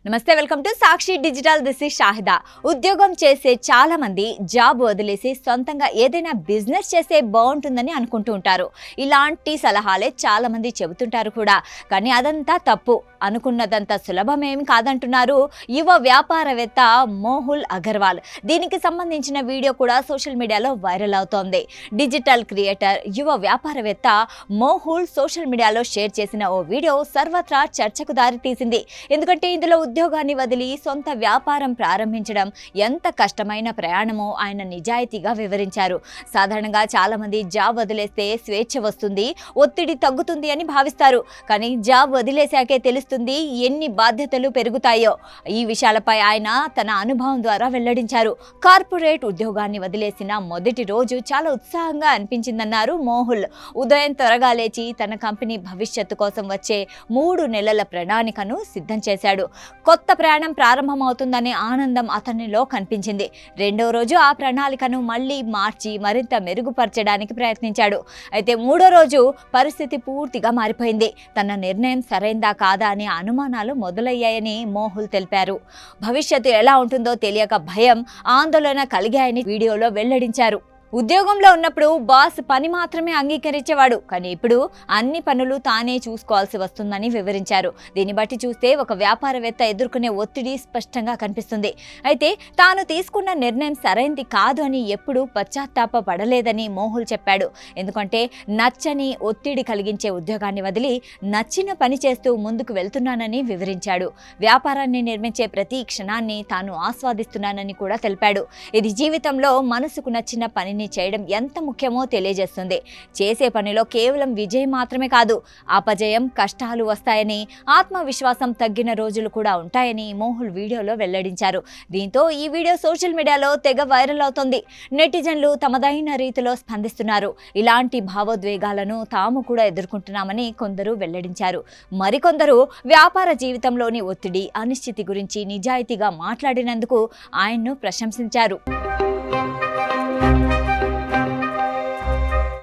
నమస్తే, welcome to Sakshi digital. This is Shahida. ఉద్యోగం చేసే చాలా మంది జాబ్ వదిలేసి సొంతంగా ఏదైనా బిజినెస్ చేస్తే బాగుంటుందని అనుకుంటూ ఉంటారు. ఇలాంటి సలహాలే చాలా మంది చెబుతుంటారు కూడా. కానీ అదంతా తప్పు. అనుకున్నదంతా సులభమేమి కాదంటున్నారు యువ వ్యాపారవేత్త మోహుల్ అగర్వాల్. దీనికి సంబంధించిన వీడియో కూడా సోషల్ మీడియాలో వైరల్ అవుతోంది. డిజిటల్ క్రియేటర్, యువ వ్యాపారవేత్త మోహుల్ సోషల్ మీడియాలో షేర్ చేసిన ఓ వీడియో సర్వత్రా చర్చకు దారి తీసింది. ఎందుకంటే ఇందులో ఉద్యోగాన్ని వదిలి సొంత వ్యాపారం ప్రారంభించడం ఎంత కష్టమైన ప్రయాణమో ఆయన నిజాయితీగా వివరించారు. సాధారణంగా చాలా మంది జాబ్ వదిలేస్తే స్వేచ్ఛ వస్తుంది, ఒత్తిడి తగ్గుతుంది అని భావిస్తారు. కానీ జాబ్ వదిలేశాకే తెలుస్తుంది ఎన్ని బాధ్యతలు పెరుగుతాయో. ఈ విషయాలపై ఆయన తన అనుభవం ద్వారా వెల్లడించారు. కార్పొరేట్ ఉద్యోగాన్ని వదిలేసిన మొదటి రోజు చాలా ఉత్సాహంగా అనిపించిందన్నారు మోహుల్. ఉదయం త్వరగా లేచి తన కంపెనీ భవిష్యత్తు కోసం వచ్చే 3 నెలల ప్రణాళికను సిద్ధం చేశాడు. కొత్త ప్రయాణం ప్రారంభమవుతుందనే ఆనందం అతనిలో కనిపించింది. రెండో రోజు ఆ ప్రణాళికను మళ్ళీ మార్చి మరింత మెరుగుపరచడానికి ప్రయత్నించాడు. అయితే 3వ రోజు పరిస్థితి పూర్తిగా మారిపోయింది. తన నిర్ణయం సరైందా కాదా అనే అనుమానాలు మొదలయ్యాయని మోహుల్ తెలిపారు. భవిష్యత్తు ఎలా ఉంటుందో తెలియక భయం, ఆందోళన కలిగాయని వీడియోలో వెల్లడించారు. ఉద్యోగంలో ఉన్నప్పుడు బాస్ పని మాత్రమే అంగీకరించేవాడు, కానీ ఇప్పుడు అన్ని పనులు తానే చూసుకోవాల్సి వస్తుందని వివరించారు. దీన్ని బట్టి చూస్తే ఒక వ్యాపారవేత్త ఎదుర్కొనే ఒత్తిడి స్పష్టంగా కనిపిస్తుంది. అయితే తాను తీసుకున్న నిర్ణయం సరైంది కాదు అని ఎప్పుడూ పశ్చాత్తాప పడలేదని మోహుల్ చెప్పాడు. ఎందుకంటే నచ్చని, ఒత్తిడి కలిగించే ఉద్యోగాన్ని వదిలి నచ్చిన పని చేస్తూ ముందుకు వెళ్తున్నానని వివరించాడు. వ్యాపారాన్ని నిర్మించే ప్రతి క్షణాన్ని తాను ఆస్వాదిస్తున్నానని కూడా తెలిపాడు. ఇది జీవితంలో మనసుకు నచ్చిన పనిని చేయడం ఎంత ముఖ్యమో తెలియజేస్తుంది. చేసే పనిలో కేవలం విజయం మాత్రమే కాదు, అపజయం, కష్టాలు వస్తాయని, ఆత్మవిశ్వాసం తగ్గిన రోజులు కూడా ఉంటాయని మోహుల్ వీడియోలో వెల్లడించారు. దీంతో ఈ వీడియో సోషల్ మీడియాలో తెగ వైరల్ అవుతోంది. నెటిజన్లు తమదైన రీతిలో స్పందిస్తున్నారు. ఇలాంటి భావోద్వేగాలను తాము కూడా ఎదుర్కొంటున్నామని కొందరు వెల్లడించారు. మరికొందరు వ్యాపార జీవితంలోని ఒత్తిడి, అనిశ్చితి గురించి నిజాయితీగా మాట్లాడినందుకు ఆయన్ను ప్రశంసించారు.